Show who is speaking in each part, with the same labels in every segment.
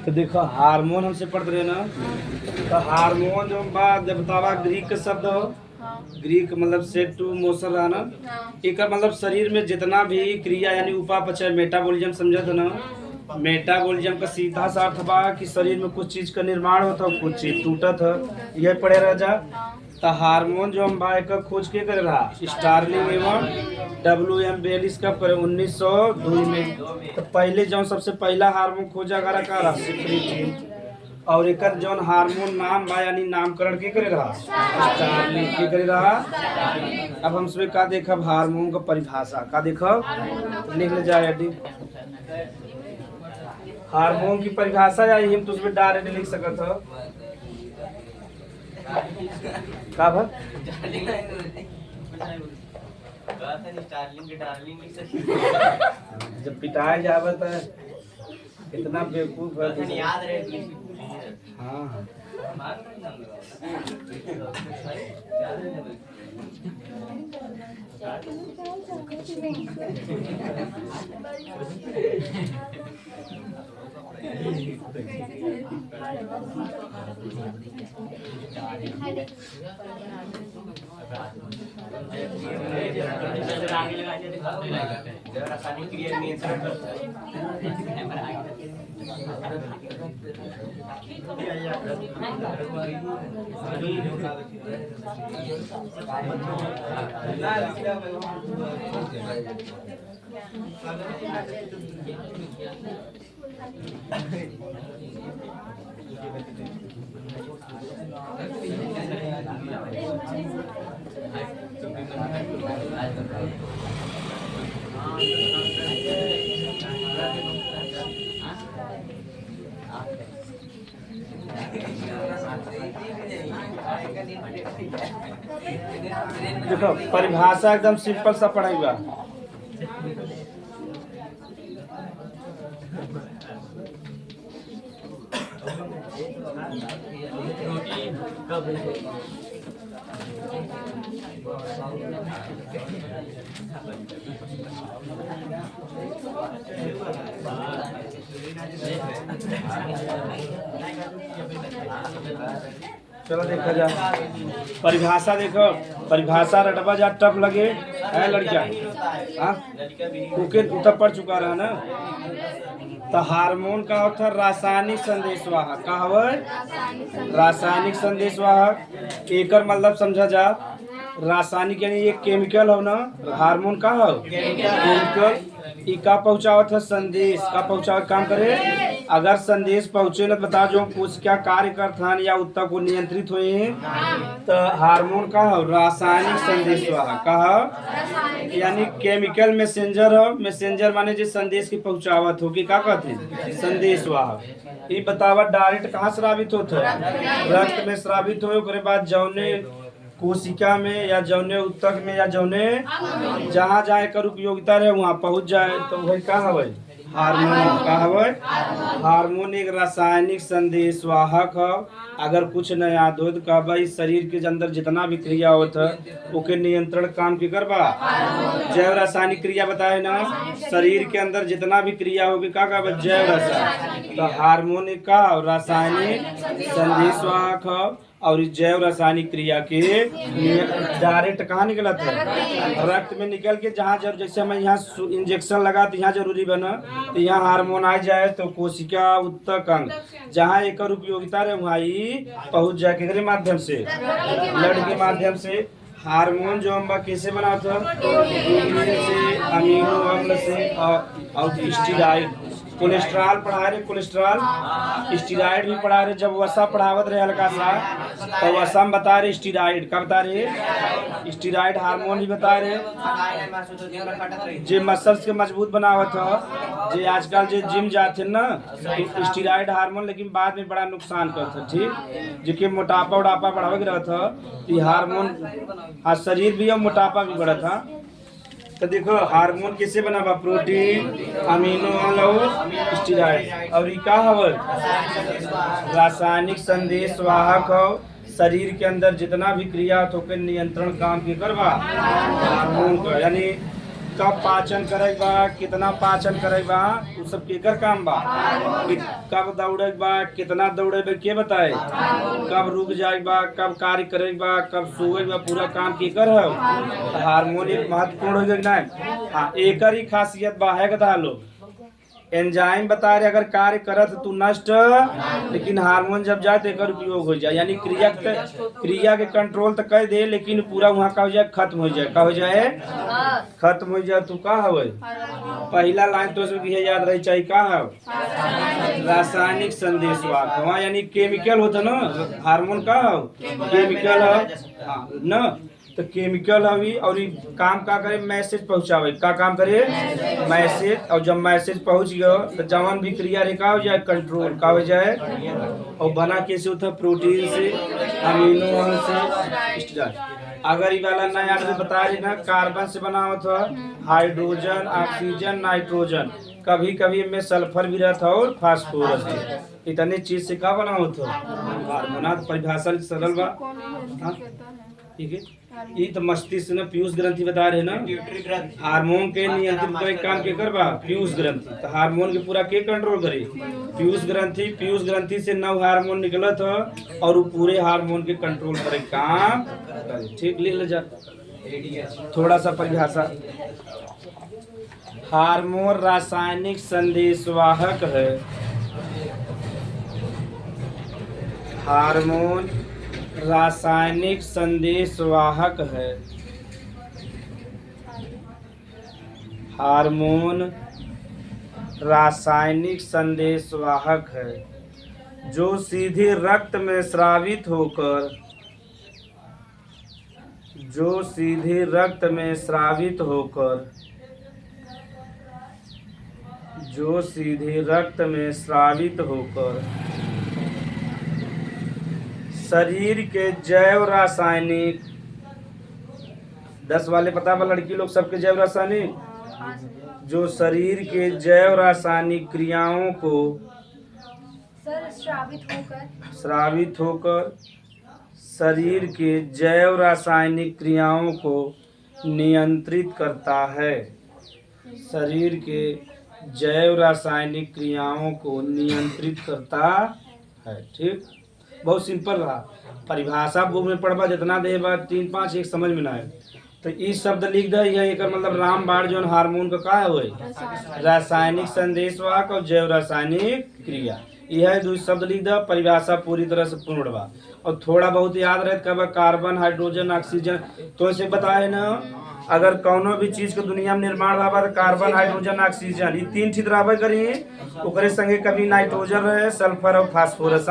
Speaker 1: तो देखो हार्मोन हमसे पढ़ते रहे ना। तो हार्मोन जो बात जब बतावा ग्रीक का शब्द हो। ग्रीक मतलब सेट टू मोशन रहना। एक मतलब शरीर में जितना भी क्रिया यानी उपापचय मेटाबॉलिज्म समझा था ना। मेटाबॉलिज्म का सीधा सा अर्थ बा कि शरीर में कुछ चीज का निर्माण होता है कुछ चीज टूटत है। यह पढ़े रह जा। तो हार्मोन जो हम भाई का खोज के करे रहा स्टार्लिंग एवं WM बेलिस कब करे 1902 में। तो पहले जो सबसे पहला हार्मोन खोजा गया का रहा सिक्रीटिन। और एक जौन हार्मोन नाम बा यानी नामकरण के करे रहा स्टार्लिंग के करे रहा। अब हम उसमें का देखब हार्मोन का परिभाषा का देखब लिख ले जाए यदि हार्मोन की परिभाषा या हम तो उसमें डायरेक्ट लिख सकत हो का भा जब पिटाए जावे तो इतना बेवकूफ है याद रहे। हाँ देखो परिभाषा एकदम सिंपल सा पढ़ाई चलो देखा जा परिभाषा देखो परिभाषा रटबा जा टफ लगे है लड़कियां। हाँ ओके उतर पड़ चुका रहा ना। तो हार्मोन का होता है रासायनिक संदेशवाहक का हवे रासायनिक संदेशवाहक एकर मतलब समझा जा रासायनिक यानी ये केमिकल हो ना। हार्मोन का हो केमिकल ई का पहुंचावत है संदेश का पहुंचावत काम करे। अगर संदेश पहुंचे ना बता जो कुछ क्या कार्य करथन या उत्तर को नियंत्रित हुए हैं तो हार्मोन का हो रासायनिक संदेशवाहक का हो यानी केमिकल मैसेंजर हो। मैसेंजर माने जो संदेश की पहुंचावत हो कि का कहते संदेशवाहक। ये बतावा डायरेक्ट कहाँ स्रावित होता है रक्त में स्रावित हो ओकरे बाद जौने कोशिका में या जौने उत्तक में या जौने जहाँ जहाँ एकर उपयोगिता रहे वहाँ पहुँच जाए तो वही का हवे हार्मोन का हवे। हार्मोन एक रासायनिक संदेशवाहक है। अगर कुछ न याद हो तो कहबा इस शरीर के अंदर जितना भी क्रिया होता है ओके नियंत्रण काम की करबा जैव रासायनिक क्रिया बताए ना। शरीर के अंदर जितना भी क्रिया होगी का कहबा जैव रासायनिक। तो हार्मोन एक का रासायनिक संदेशवाहक है और इस जैव रासायनिक क्रिया के डायरेक्ट कहाँ निकला था रक्त में निकल के जहाँ जरूर जैसे हमें यहाँ इंजेक्शन लगा तो यहाँ जरूरी बना तो यहाँ हार्मोन आ जाए तो कोशिका उत्तक अंग जहाँ एक उपयोगिता रहे वहाँ ही पहुँच जाए के माध्यम से ब्लड के माध्यम से। हार्मोन जो हम कैसे बना था से अमीनो अम्ल से और स्टीरॉइड कोलेस्ट्रॉल पढ़ा रहे कोलेस्ट्रॉल स्टीरॉइड भी पढ़ा रहे। जब वसा पढ़ावत रहे हल्का सा तो वसा में बता रहे स्टीरॉइड का बता रहे स्टीरॉइड हार्मोन भी बता रहे जो मसल्स के मजबूत बनावत हो जो आजकल जो जिम जाते ना तो स्टीरॉइड हार्मोन लेकिन बाद में बड़ा नुकसान करता ठीक जिसके मोटापा उटापा बढ़ावे रहता तो हार्मोन हाँ शरीर भी और मोटापा भी बढ़ा था। तो देखो हार्मोन कैसे बना बा प्रोटीन अमीनो अम्ल और स्टीरॉइड और का हवर रासायनिक संदेशवाहक हो। शरीर के अंदर जितना भी क्रिया तो के नियंत्रण काम की करवा हार्मोन का यानी कब पाचन करे बा, कितना पाचन करे बा, उ सब केकर काम बा। कब दौड़े बा, कितना दौड़े बा, के बताए। कब रुक जाए बा, कब कार्य करे बा, कब सोए बा, पूरा काम केकर है। तो हार्मोन एक महत्वपूर्ण हो गया ना। हाँ, एकर ही खासियत बा है कथा लोग। एंजाइम बता रहे अगर कार्य करत तू नष्ट, लेकिन हार्मोन जब जाए तो एकर उपयोग हो जाए, यानी क्रिया के कंट्रोल तो कर दे, लेकिन पूरा वहाँ का हो जाए, खत्म हो जाए। का हो जाए, खत्म हो जाए। तू का हवे पहला लाइन तो ये याद रही चाहिए, का है रासायनिक संदेशवाहक। वहाँ यानी केमिकल होता ना, हार्मोन का हो केमिकल है। हाँ न, तो केमिकल हवी और काम का करे, मैसेज पहुंचावे। का काम करे, मैसेज। और जब मैसेज पहुंच गया तो जवान भी क्रिया रे का हो जाए, कंट्रोल का हो जाए। और बना कैसे होता, प्रोटीन से, अमीनो एसिड से। अगर ये वाला नया याद बता रही ना, कार्बन से बना होता, हाइड्रोजन, ऑक्सीजन, नाइट्रोजन, कभी कभी इनमें सल्फर भी रहता और फास्फोरस भी। इतने चीज से का बना होता हार्मोन। परिभाषा सरल बा, ठीक है। ये तो मस्तिष्क ने पीयूष ग्रंथि बता रहे ना, हार्मोन के नियंत्रित करे काम के करबा पीयूष ग्रंथि। तो हार्मोन के पूरा के कंट्रोल करे, पीयूष ग्रंथि। पीयूष ग्रंथि से 9 हार्मोन निकलत है और वो पूरे हार्मोन के कंट्रोल करे काम करे। ठीक, ले जा थोड़ा सा परिभाषा। हार्मोन रासायनिक संदेशवाहक है। हार्मोन रासायनिक संदेशवाहक है। हार्मोन रासायनिक संदेशवाहक है जो सीधे रक्त में स्रावित होकर, जो सीधे रक्त में स्रावित होकर, जो सीधे रक्त में स्रावित होकर शरीर के जैव रासायनिक, 10 वाले पता बा लड़की लोग सबके जैव रासायनिक, जो शरीर के जैव रासायनिक क्रियाओं को स्रावित होकर शरीर के जैव रासायनिक क्रियाओं को नियंत्रित करता है। शरीर के जैव रासायनिक क्रियाओं को नियंत्रित करता है। ठीक, बहुत सिंपल रहा। परिभाषा बुक में पढ़बा जितना दे बा 3-5 एक समझ में ना आए तो ई शब्द लिख दे। यह एक मतलब रामबाण जो हार्मोन का का है रासायनिक संदेशवाहक और जैव रासायनिक क्रिया, यह 2 शब्द लिख दे। परिभाषा पूरी तरह से पूर्ण बा। और थोड़ा बहुत याद रहे कब कार्बन, हाइड्रोजन, ऑक्सीजन। तो इसे बताए ना, अगर कौनो भी चीज के दुनिया में निर्माण रहा तो कार्बन, हाइड्रोजन, ऑक्सीजन, ये 3 चीज रहबे करी। ओकरे संगे कभी नाइट्रोजन रहे, सल्फर और फास्फोरस।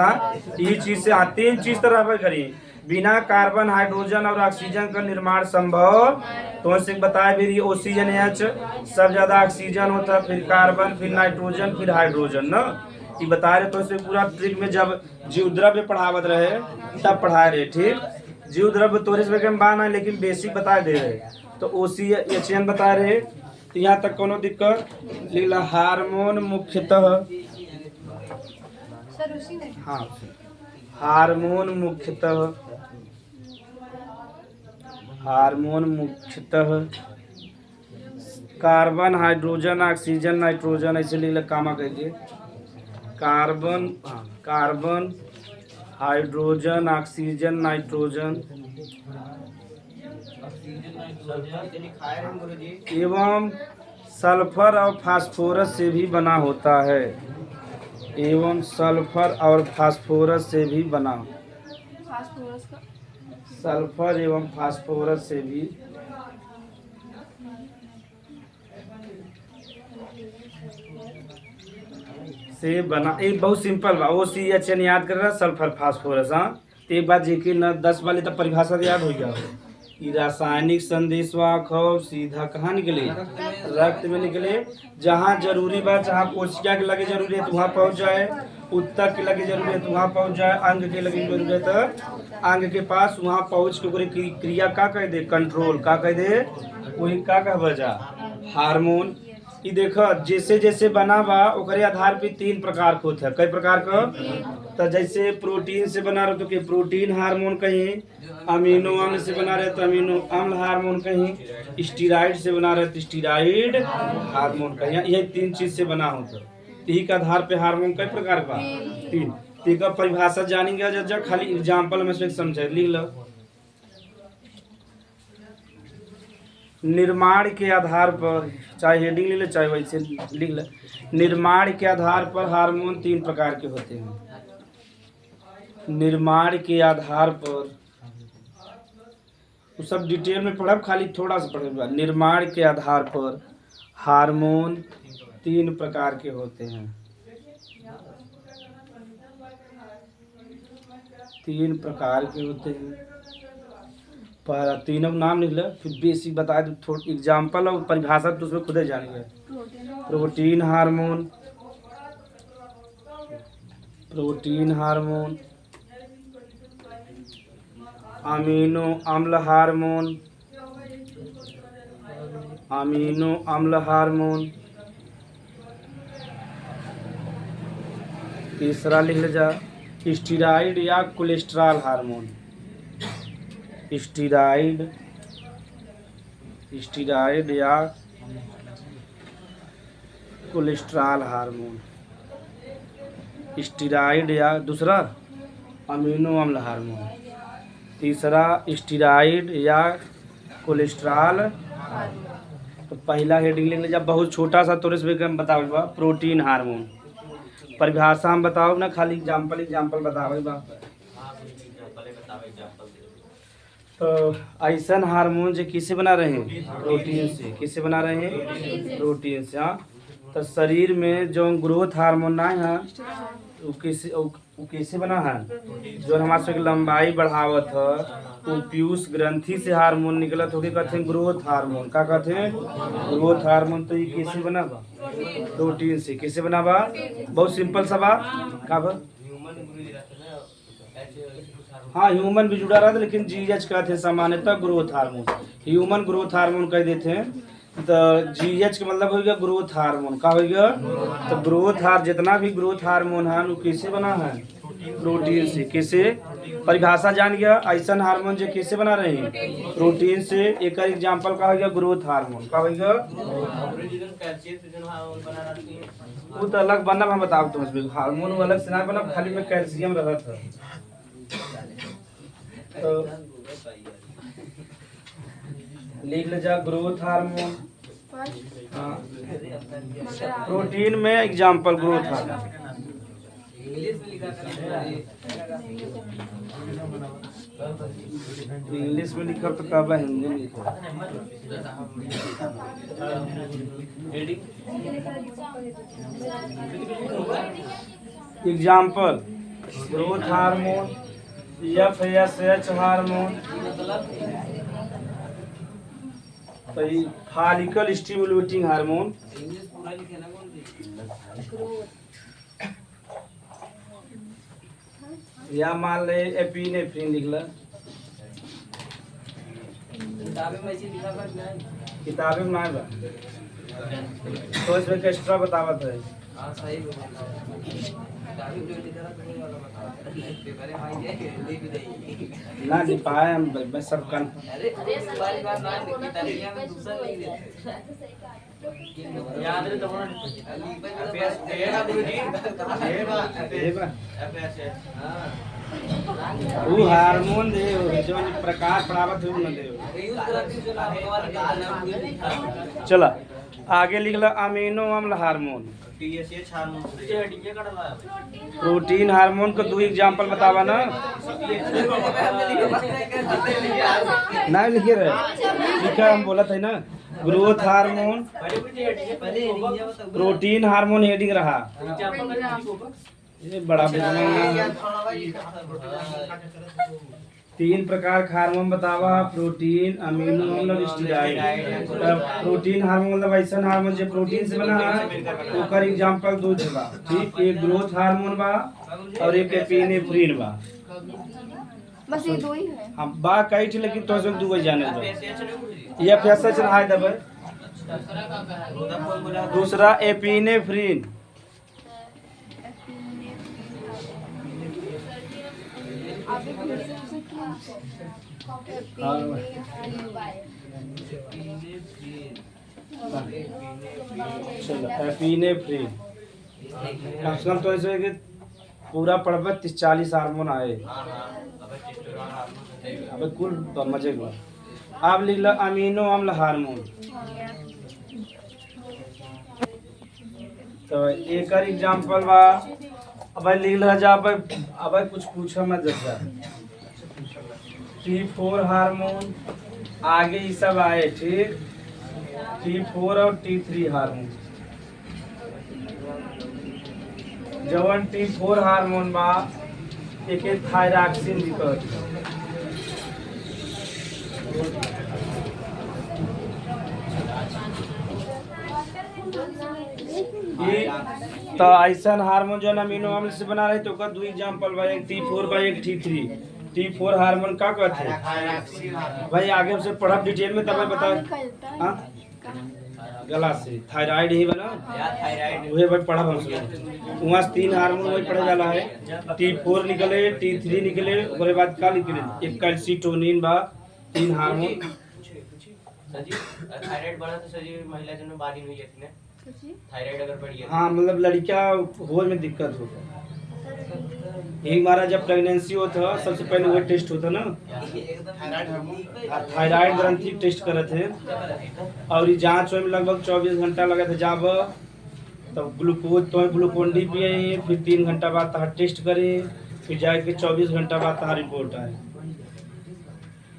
Speaker 1: ये चीज से 3 चीज तो रहबे करी। बिना कार्बन, हाइड्रोजन और ऑक्सीजन का निर्माण संभव। तो इसे बताए भी ऑक्सीजन H, सब ज्यादा ऑक्सीजन होता, फिर कार्बन, फिर नाइट्रोजन, फिर हाइड्रोजन ना। ये बता रहे तो इसे पूरा ट्रिक में जब जीव द्रव्य पढ़ावत रहे तब पढ़ाए रहे। ठीक, जीव द्रव्य तोरे से बाना है, लेकिन बेसिक बता दे रहे। तो OCHN बता रहे। तो यहाँ तक कोनो दिक्कत लीला। हार्मोन मुख्यतः, हाँ, हार्मोन मुख्यतः कार्बन, हाइड्रोजन, ऑक्सीजन, नाइट्रोजन, ऐसे लीला कामा कहिए। कार्बन, हाँ, कार्बन, हाइड्रोजन, ऑक्सीजन, नाइट्रोजन एवं सल्फर और फास्फोरस से भी बना होता है। एवं सल्फर और फास्फोरस से भी बना, सल्फर एवं फास्फोरस से भी बना। एक बहुत सिंपल बा। OCHN याद कर रहा, सल्फर फास्फोरस। हाँ, तो एक बात जी न 10 वाली तो परिभाषा याद हो गया। ये रासायनिक संदेशवाहक हो, सीधा कहाँ निकले, रक्त में निकले। जहाँ जरूरी बात, जहाँ कोशिका के लगे जरूरी है तो वहाँ पहुँच जाए, उत्तक के लगे जरूरी है तो वहाँ पहुँच जाए, अंग के लगे जरूरी है तो अंग के पास वहाँ पहुँच के क्रिया का कह दे, कंट्रोल का कह दे, वही का कह बजा हार्मोन। ये देखो जैसे जैसे बना बा ओकरे आधार पे 3 प्रकार के होते हैं। कई प्रकार का, तो जैसे प्रोटीन से बना रहे तो कि प्रोटीन हार्मोन कहीं, अमीनो अम्ल से बना रहे तो अमीनो अम्ल हार्मोन कहीं, स्टीराइड से बना रहे तो स्टीराइड हार्मोन कहीं। यही 3 चीज से बना होता। यही के आधार पे हार्मोन कई प्रकार का 3। ठीक है, परिभाषा जानेंगे जब खाली एग्जाम्पल में से समझे लिख लो। निर्माण के आधार पर, चाहे हेडिंग ले ले चाहे वैसे लिख ले, निर्माण के आधार पर हार्मोन 3 प्रकार के होते हैं। निर्माण के आधार पर तो सब डिटेल में पढ़ब, खाली थोड़ा सा पढ़ेगा। निर्माण के आधार पर हार्मोन 3 प्रकार के होते हैं। 3 प्रकार के होते हैं। पर तीनों नाम लिख लो, फिर बेसिक बता दो, थोड़ा एग्जाम्पल और परिभाषा तो उसमें खुद ही जानेंगे। Protein hormone, protein hormone, amino अम्ल हार्मोन, अमीनो अम्ल हार्मोन। तीसरा लिख ले जा, स्टीराइड या कोलेस्ट्रॉल हार्मोन। स्टीराइड, स्टीराइड या कोलेस्ट्रॉल हार्मोन। स्टीराइड या दूसरा अमीनो अम्ल हार्मोन। तीसरा स्टीराइड या कोलेस्ट्रॉल। तो पहला हेडिंग लिख लीजिए, बहुत छोटा सा तोरे से बताओ बा, प्रोटीन हार्मोन। परिभाषा हम बताओ ना, खाली एग्जाम्पल एग्जाम्पल बताओ बा। तो ऐसा हार्मोन जो किससे बना रहे हैं? प्रोटीन से। किससे बना रहे हैं? प्रोटीन से। हाँ, तो शरीर में जो ग्रोथ हार्मोन ना है वो कैसे बना है? जो हमारे से लंबाई बढ़ावत है वो पीयूष ग्रंथि से हार्मोन निकलत होके कहते हैं ग्रोथ हार्मोन। क्या कहते हैं? Growth hormone. तो ये कैसे बना बा? प्रोटीन से। कैसे बना बा? बहुत सिंपल सा बा। का बा? हाँ, ह्यूमन भी जुड़ा रहा था, लेकिन जीएच कहते हैं सामान्यतः growth hormone. Human growth hormone कह देते हैं। तो जीएच का मतलब हो गया ग्रोथ हार्मोन। का हो गया? तो ग्रोथ जितना भी ग्रोथ हार्मोन है वो कैसे बना है? प्रोटीन से। कैसे? परिभाषा जान गया। ऐसा हार्मोन जो कैसे बना रहे हैं? प्रोटीन से। एक एग्जाम्पल का हो गया ग्रोथ हार्मोन। का हो गया? वो तो अलग बना, मैं बताओ तुम हार्मोन अलग से ना बना, खाली में कैल्शियम रहा था। तो लिख ले जा ग्रोथ हार्मोन। प्रोटीन में एग्जाम्पल ग्रोथ हार्मोन। इंग्लिश में लिखा तो कब हिंदी में लिखा? Example growth hormone, FSH hormone, follicle stimulating hormone, या मान ले एपिनेफ्रिन लिख ला। किताबें में ना बा, तो इसमें एक्स्ट्रा बतावत है। ना नहीं पाए हम, मैं सब कन वो हार्मोन दे जो प्रकाश पड़ावत है न दे। चला आगे लिख ला अमीनो अम्ल हार्मोन। प्रोटीन हार्मोन को 2 एग्जाम्पल बतावा ना। ना लिखे रहे, लिखा हम बोला था ना। Growth hormone, protein hormone heading रहा। ये बड़ा 3 प्रकार का हार्मोन बतावा, प्रोटीन, अमीनो अम्ल और स्टीराइड। प्रोटीन हार्मोन मतलब ऐसा हार्मोन जो प्रोटीन से बना है, ओकर एग्जांपल 2 बा। ठीक, एक ग्रोथ हार्मोन बा और एक एपिनेफ्रिन बा।
Speaker 2: बस ये 2 ही है।
Speaker 1: हम बा कई थी, लेकिन तो से 2 जाने दो। ये FSH रहा दबे। दूसरा एपिनेफ्रिन,
Speaker 2: अभी फिर से उसे क्या
Speaker 1: चलो एपीने फ्री कम से कम तो ऐसे कि पूरा पड़बा 30-40 हार्मोन आए। अब कुल मजे को आप लिख लो अमीनो अम्ल हार्मोन। तो एक एग्जांपल बा अब लिख लो जा अब कुछ पूछो मत जैसा T4 हार्मोन आगे ये सब आए ठीक। T4 और T3 हार्मोन जवन T4 हार्मोन बा एक थायरॉक्सिन दिखत ये तो ऐसा हार्मोन जो अमीनो अम्ल से बना रहे तो ओकर दो एग्जांपल बा एक T4 बा एक T3। T4 हार्मोन का कहते हैं भाई आगे से पढ़ब डिटेल में तब बताओ। हाँ गला से थायराइड ही बना वही भाई पढ़ा हम सब वहाँ 3 हार्मोन वही पढ़े जाला है। T4 निकले T3 निकले उसके बाद का निकले एक कैल्सिटोनिन बा 3 हार्मोन।
Speaker 3: सजी थायराइड बढ़ा तो सजी महिला जन में बारी हुई जाती है थायराइड अगर बढ़ गया
Speaker 1: हाँ मतलब लड़का होने में दिक्कत होता। एक बार जब प्रेगनेंसी होता सबसे पहले वही टेस्ट होता ना थायराइड ग्रंथि टेस्ट करे थे और ये जांच में लगभग 24 घंटा लगा था जब तब ग्लूकोज तो ग्लूकोन डी पिए फिर 3 घंटा बाद तहार टेस्ट करे फिर जाके 24 घंटा बाद तहार रिपोर्ट आए।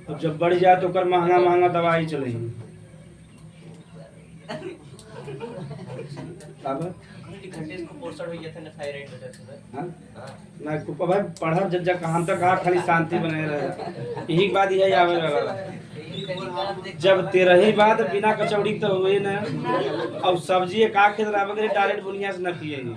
Speaker 1: तो जब बढ़ जाए तो कर महंगा महंगा दवाई चलेगी।
Speaker 3: घंटे इसको पोर्शन हो गया था ना थायराइड वजह से
Speaker 1: हाँ मैं को भाई पढ़ा जज्जा कहाँ तक कहा खाली शांति बने रहे यही बात यही आवे वाला जब 13 बात बिना कचौड़ी तो हुए ना और सब्जी का खेत रावगरे डायरेक्ट बुनिया से न पिएगी।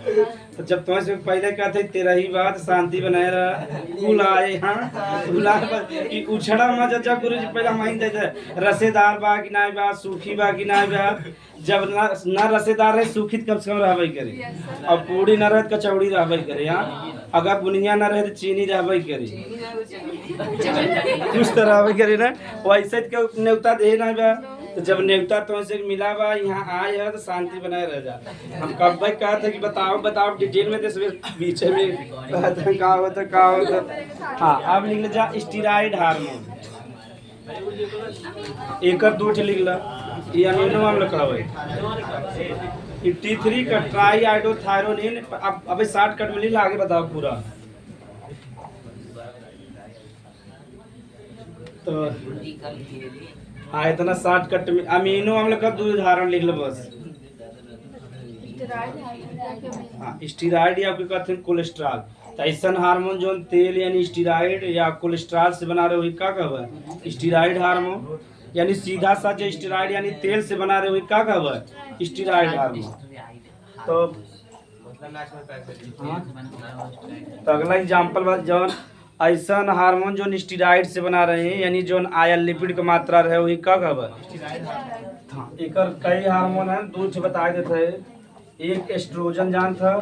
Speaker 1: तो जब तुम्हें से पहले कहते 13 बात शांति बनाए रहा कुल आए हाँ कुला कि उछड़ा में जज्जा गुरु जी पहला माइन देते रसेदार बा कि ना बा सूखी बा कि ना बा जब ना रसेदार है सूखी कम से कम रहबे करे और पूरी न रहे कचौड़ी रहबे करे। हाँ अगर बुनिया न रहे तो चीनी रहबे करे कुछ तो रहबे करे ना वैसे के न्योता दे ना बा। तो जब न्योता तो से मिला बा यहाँ आए है तो शांति बनाए रह जा। हम कब भाई कहा था कि बताओ बताओ डिटेल में तो बीच में का होता। हाँ अब लिख जा स्टेरॉइड हार्मोन एक दो लिख ला ये अमीनो अम्ल कहवे। T3 का ट्राई आइडोथायरोनिन अब अबे शॉर्टकट में लिख आगे बताओ पूरा। तो हाँ इतना शॉर्टकट में अमीनो अम्ल का 2 उदाहरण लिख लो बस। हाँ स्टेरॉइड या कोई कहते हैं कोलेस्ट्रॉल तो ऐसा हार्मोन जो तेल यानी स्टेरॉइड या कोलेस्ट्रॉल से बना रहे हुई का कहवा स्टेरॉइड हार्मोन यानी सीधा सा जो स्टेरॉइड यानी तेल से बना रहे हुई का कहवा स्टेरॉइड हार्मोन। तो अगला एग्जांपल जौन ऐसा हार्मोन जो स्टेरॉइड से बना रहे हैं यानी जो आयल लिपिड का मात्रा रहे वही का कहवा। हाँ एक कई हार्मोन है 2 बता देते हैं। एक एस्ट्रोजन जान था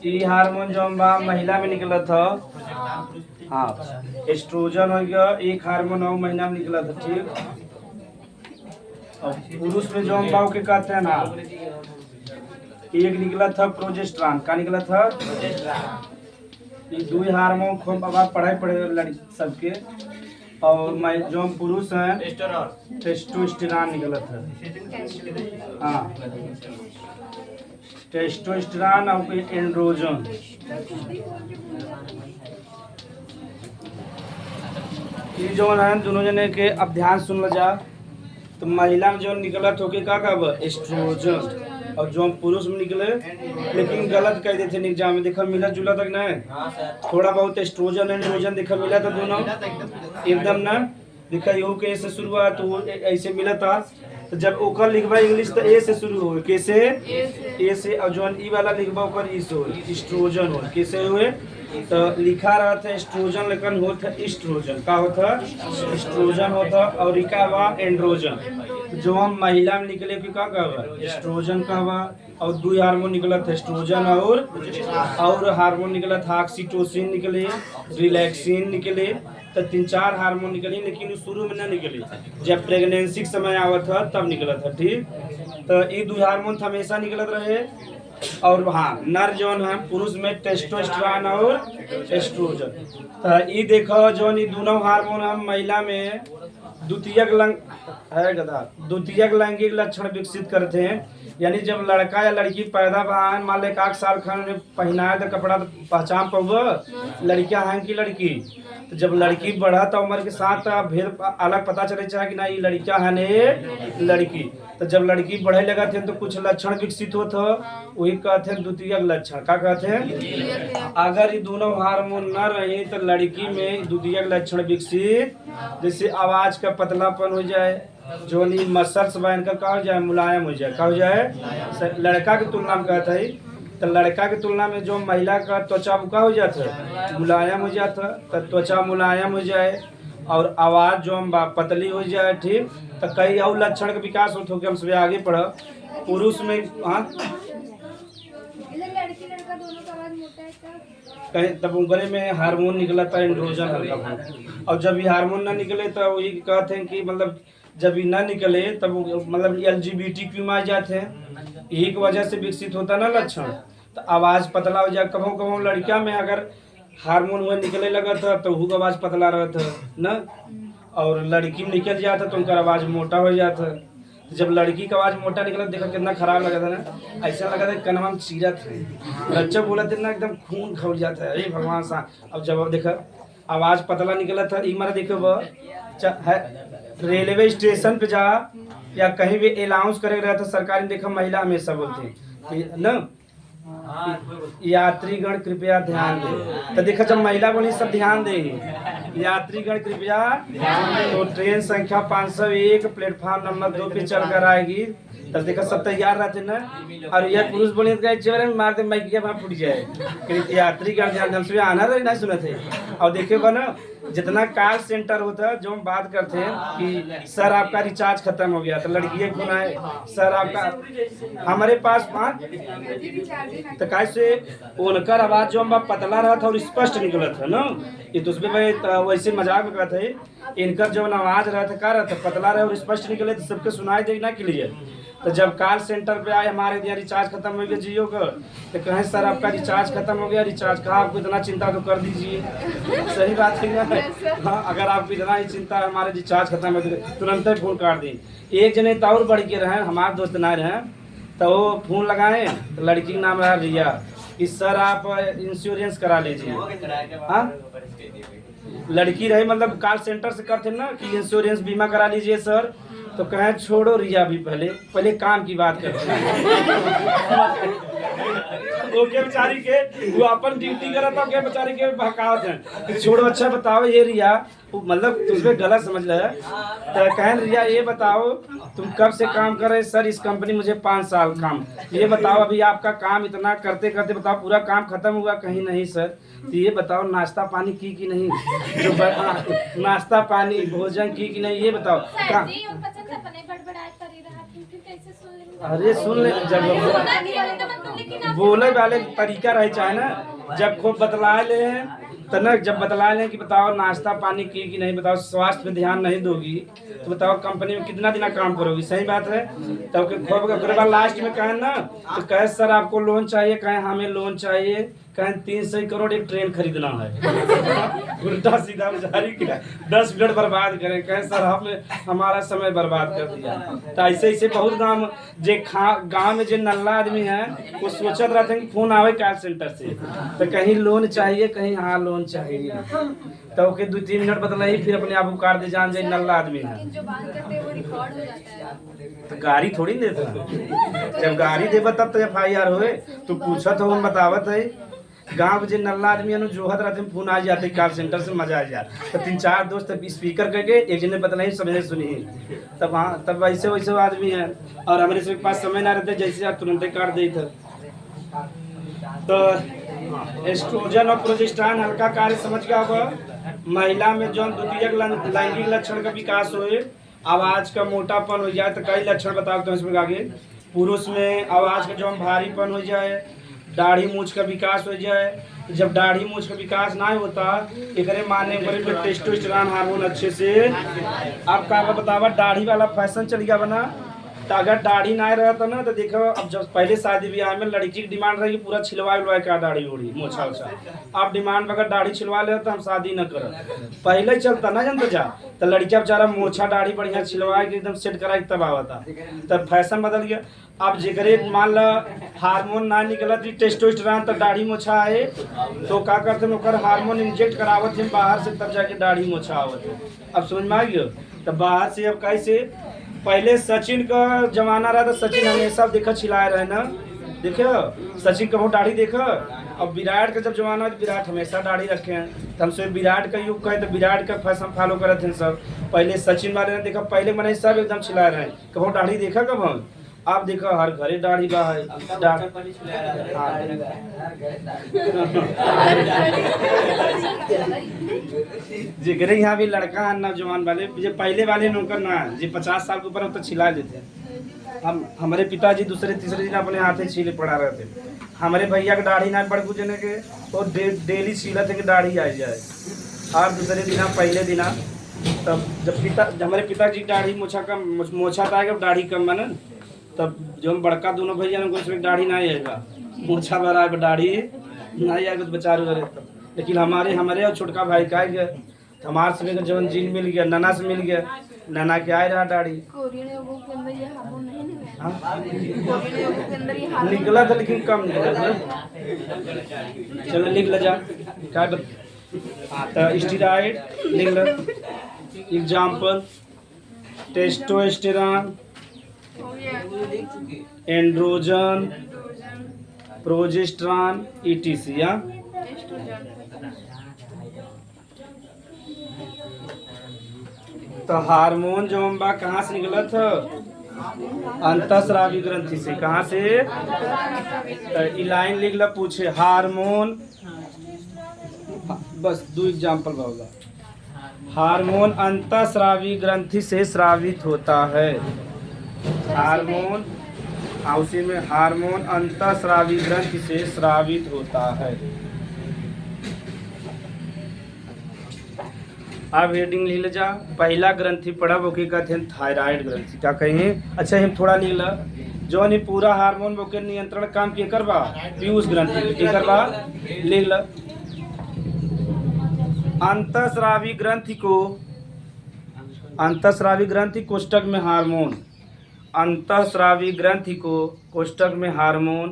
Speaker 1: ये हार्मोन जो महिला में निकला था। हाँ एस्ट्रोजन हो गया एक हार्मोन और महीना में निकला था ठीक। और पुरुष में जो बाव के कहते हैं ना एक निकला था प्रोजेस्टेरॉन का निकला था। ये 2 हार्मोन खूब अब पढ़ाई पड़े लड़की सबके और मैं जो पुरुष हैं टेस्टोस्टेरॉन निकला था। हाँ टेस्टोस्टेरॉन और एंड्रोजन। ये जो है दोनों जने के अब ध्यान सुन लो जा। तो महिला में जो निकला तो के का एस्ट्रोजन और जो पुरुष में निकले लेकिन गलत कह देते एग्जाम में देखा मिला जुला तक नहीं थोड़ा बहुत एस्ट्रोजन एंड्रोजन देखा मिला था दोनों एकदम ना देखा यू के ऐसे शुरुआत तो ऐसे मिला था। तो जब ओकर लिखबा इंग्लिश तो ए से शुरू हो कैसे ए से और जो ई वाला लिखबा ओकर ई से हो एस्ट्रोजन हो कैसे हुए तो लिखा रहा था एस्ट्रोजन लेकिन होता एस्ट्रोजन का होता एस्ट्रोजन होता और इका बा एंड्रोजन जो हम महिला में निकले कि का कहवा एस्ट्रोजन कहवा और दो हार्मोन निकला था एस्ट्रोजन और हार्मोन निकला था ऑक्सीटोसिन निकले रिलैक्सिन निकले तो 3-4 हार्मोन निकले लेकिन शुरू में ना निकले जब प्रेगनेंसी के समय आवत था तब निकला था ठीक तो ये 2 हार्मोन हमेशा निकलत रहे और हाँ नर जौन है पुरुष में टेस्टोस्टेरोन और एस्ट्रोजन तो ये देखो जौन ये दोनों हार्मोन हम महिला में द्वितीयक लैंगिक लक्षण विकसित करते हैं यानी जब लड़का या लड़की पैदा बहन मान ले 1 साल खंड में पहनाए तो कपड़ा तो पहचान पाओ लड़कियां हैं कि लड़की तो जब लड़की बढ़त उम्र के साथ भेद अलग पता चले चाहे कि ना ये लड़कियां हैं ने लड़की तो जब लड़की बढ़े लगा थे तो कुछ लक्षण विकसित होते वही कहते हैं द्वितीयक लक्षण क्या कहते हैं अगर ये दोनों हार्मोन न रहे तो लड़की में द्वितीयक लक्षण विकसित जैसे आवाज का पतलापन हो जाए जो नहीं मसल्स बन कर का हो जाए मुलायम हो जाए क्या हो जाए लड़का की तुलना में कहता है तो लड़का की तुलना में जो महिला का त्वचा का हो जाता है मुलायम हो जाता तो त्वचा मुलायम हो जाए और आवाज जो हम पतली हो जाए ठीक तो कई और लक्षण का विकास होते हो हम सब आगे बढ़ पुरुष में हाँ कहीं तब उनके में हार्मोन निकला था एंड्रोजन हल्का और जब ये हार्मोन ना निकले तो वही कहते हैं कि मतलब जब ये ना निकले तब मतलब LGBTQ में आ जाते हैं यही की वजह से विकसित होता ना लक्षण तो आवाज़ पतला हो जाए कभी कभी लड़किया में अगर हार्मोन हुआ निकले लगा था तो उसका आवाज़ पतला रहता न और लड़की में निकल जाता तो उनका आवाज़ मोटा हो जाता तो जब लड़की का आवाज़ मोटा निकला देखा कितना खराब लगा था ना ऐसा लगा था कनवा में चीरत है बच्चा बोला था ना एकदम खून खौल जाता है अरे भगवान सा अब जब देखा आवाज़ पतला निकला था इमरा देखो वह रेलवे स्टेशन पे जा या कहीं भी अनाउंस करे रहा था सरकारी देखा महिला हमेशा बोलते हैं न यात्रीगण कृपया ध्यान दें तो देखा जब महिला बोली सब ध्यान देंगे यात्रीगण कृपया तो ट्रेन संख्या 501 प्लेटफॉर्म नंबर 2 पे चल कर आएगी तब देखा सब तैयार रहते ना और यह पुरुष बोले चेहरे में मारते माइकिया वहाँ फूट जाए यात्रीगण ध्यान से आना रहे नहीं सुने थे और देखे बा ना जितना कॉल सेंटर होता है जो हम बात करते हैं कि सर आपका रिचार्ज खत्म हो गया तो लड़की फोन आए सर आपका हमारे पास तो कैसे उनका आवाज जो हम पतला रहा था और स्पष्ट निकला था ना ये तो उसमें भाई वैसे मजाक में कहते हैं इनका जो आवाज रहा था क्या रहा था पतला रहे और स्पष्ट निकले तो सबके सुनाई दे ना क्लियर तो जब कॉल सेंटर पे आए हमारे दिया रिचार्ज खत्म हो गया जियो का तो कहें सर आपका रिचार्ज खत्म हो गया रिचार्ज कहा आपको इतना चिंता तो कर दीजिए सही बात है ना हाँ अगर आपको इतना ही चिंता है हमारे रिचार्ज खत्म हो गया तुरंत ही फोन काट दी एक जने तो और बढ़ के रहे हमारे दोस्त ना रहे तो वो फोन लगाए तो लड़की का नाम रहा रिया कि सर आप इंश्योरेंस करा लीजिए हाँ लड़की रही मतलब कॉल सेंटर से करते ना कि इंश्योरेंस बीमा करा लीजिए सर तो कहें छोड़ो रिया भी पहले काम की बात करते हैं ओके बेचारी के वो अपन ड्यूटी करा था ओके बेचारी के भकावत है छोड़ो अच्छा बताओ ये रिया मतलब तुम्हें गलत समझ लिया तो कहें रिया ये बताओ तुम कब से काम कर रहे सर इस कंपनी मुझे 5 साल काम ये बताओ अभी आपका काम इतना करते करते बताओ पूरा काम खत्म हुआ कहीं नहीं सर तो ये बताओ नाश्ता पानी की नहीं जो नाश्ता पानी भोजन की नहीं ये बताओ अरे सुन ले जब बोले वाले तरीका रहे चाहे ना जब खूब बतला ले तो ना जब बतला लें कि बताओ नाश्ता पानी की नहीं बताओ स्वास्थ्य पे ध्यान नहीं दोगी तो बताओ कंपनी में कितना दिन काम करोगी सही बात है तब खूब लास्ट में कहें ना तो कहे सर आपको लोन चाहिए कहें हमें लोन चाहिए कहें 300 करोड़ एक ट्रेन खरीदना है उल्टा सीधा बेचारी 10 मिनट बर्बाद करें कहें सर आपने हमारा समय बर्बाद कर दिया तो ऐसे ऐसे बहुत गाँव में जो नल्ला आदमी है वो सोचत रहते हैं कि फोन आवे कॉल सेंटर से तो कहीं लोन चाहिए कहीं हाँ लोन चाहिए तो ओके 2-3 मिनट बदलाई फिर अपने आप उकार दे जान जाए नल्ला आदमी है तो गाड़ी थोड़ी देता जब गाड़ी देव तब तो FIR होए तो पूछत हो बतावत है गाँव के जो नल्ला आदमी है जोहत रहते फोन आ जाते कॉल सेंटर से मजा आ जाए तो 3-4 दोस्त स्पीकर करके एक जने बतलाई समझे सुनी तब हाँ तब वैसे वैसे आदमी है और हमारे से पास समय ना रहते जैसे आप तुरंत काट दे तो एस्ट्रोजन और प्रोजेस्टेरॉन हल्का कार्य समझ गया होगा महिला में जो द्वितीयक लैंगिक लक्षण का विकास होए आवाज का मोटापन हो जाए तो कई लक्षण बताओ तो इसमें आगे। पुरुष में आवाज का जो हम भारीपन हो जाए, दाढ़ी मूछ का विकास हो जाए। जब दाढ़ी मूछ का विकास ना होता एकरे माने पर टेस्टोस्टेरोन हार्मोन अच्छे से। अब का बतावा दाढ़ी वाला फैशन चल गया बना। तो अगर दाढ़ी ना रहता ना तो देखो, अब जब पहले शादी ब्याह में लड़की की डिमांड रही पूरा छिलवा उलवा का दाढ़ी उड़ी मोछा उछा। अब डिमांड अगर दाढ़ी छिलवा ले तो हम शादी न कर। पहले चलता ना जानते जा तो लड़किया बेचारा मोछा दाढ़ी बढ़िया छिलवा के एकदम सेट करा के तब आवता। तब फैशन बदल गया। अब जेकरे मान ला हार्मोन ना निकलत टेस्टोस्टेरोन तो दाढ़ी मोछा आए तो का करते ओकर हार्मोन इंजेक्ट करावत है बाहर से, तब जाके दाढ़ी मोछा आवत है। अब समझ में आ गयो। तो बाहर से अब कैसे पहले सचिन का जमाना रहा तो सचिन हमेशा देखा छिलाए रहे ना, देखो सचिन कभी दाढ़ी देखो। अब विराट का जब जमाना है विराट हमेशा दाढ़ी रखे हैं। तो हमसे विराट का युग कहे तो विराट का फैशन फॉलो करते हैं सब। पहले सचिन वाले ने देखा पहले मैंने सब एकदम छिला रहे हैं, कभी दाढ़ी देखा कब। आप देखो हर घरे दाढ़ी बा है। जेकरे यहाँ भी लड़का है नौजवान वाले जो पहले वाले नौकर ना जो 50 साल के ऊपर तो छिला लेते हैं। हम हमारे पिताजी दूसरे तीसरे दिन अपने हाथे छीले पड़ा रहे थे। हमारे भैया के दाढ़ी ना बड़ गुजरने के तो डेली छीला थे कि दाढ़ी आ जाए। और दूसरे दिन पहले दिन तब जब हमारे पिताजी की दाढ़ी मोछा था दाढ़ी कम बना तब जो हम बड़का दोनों भैया ने उसमें दाढ़ी ना आएगा, मोछा बड़ा दाढ़ी नहीं आएगा तो बेचारे करे। लेकिन हमारे और छोटका भाई का गया हमारे समय जवन जीन मिल गया, नाना से मिल गया, नाना के आए रहा दाढ़ी निकला था लेकिन कम निकला। चलो लिख ले जा क्या तो स्टेरॉइड लिख लो। Example testosterone, androgen, progesterone ETC। तो हार्मोन जो हम बा कहाँ से निकला था, अंतःस्रावी ग्रंथि से। कहाँ से? तो लाइन लिख ला पूछे हार्मोन, बस 2 एग्जाम्पल होगा। हार्मोन अंतःस्रावी ग्रंथि से स्रावित होता है। हार्मोन उसी में हार्मोन अंतःस्रावी ग्रंथि से स्रावित होता है। अब हेडिंग लिख ले जा। पहला ग्रंथि पढ़ब ओके कहते हैं थायराइड ग्रंथि। क्या कहें? अच्छा हम थोड़ा लिख ला जो नहीं पूरा हार्मोन के नियंत्रण काम के करबा पीयूष ग्रंथि के करबा लिख ला। अंतःस्रावी ग्रंथि कोष्ठक में हार्मोन, अंतःस्रावी ग्रंथि को कोष्ठक में हार्मोन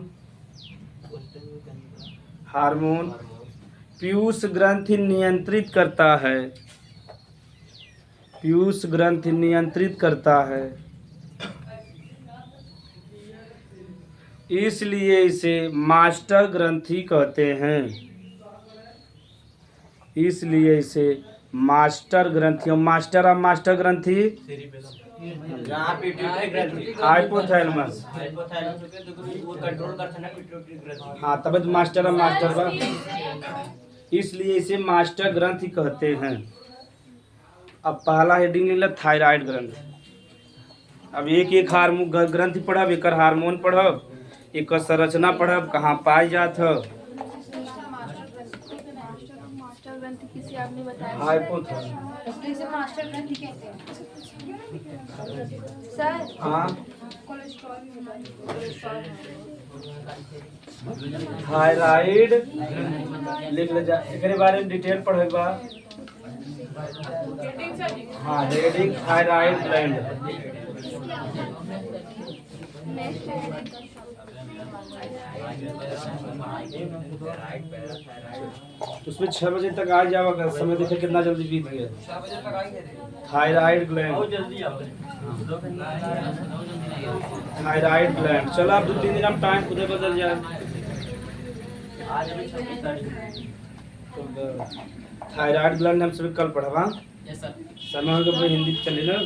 Speaker 1: पीयूष ग्रंथि नियंत्रित करता है। पीयूष ग्रंथि नियंत्रित करता है, इसलिए इसे मास्टर ग्रंथि कहते हैं। इसलिए इसे मास्टर ग्रंथि मास्टर ग्रंथि हाइपोथैलेमस। हाँ तब मास्टर बा, इसलिए इसे मास्टर ग्रंथि कहते हैं। अब पहला हेडिंग ले थायराइड ग्रंथि। अब एक हार्मोन ग्रंथि पढ़ब, एक हार्मोन पढ़ब, एक संरचना पढ़ब, कहाँ पाई जात है। थायराइड लिख ले जा, एकरे बारे में डिटेल पढ़ेगा। हाँ हेडिंग थायराइड ग्लैंड। उसमें 6 बजे तक आ जाओगा, समय देखे कितना जल्दी बीत गया। Thyroid gland, thyroid gland. चलो अब 2-3 दिन हम टाइम खुद बदल जाए। थायराइड ग्लैंड हम सभी कल पढ़वा। समय हो गया हिंदी चले ना।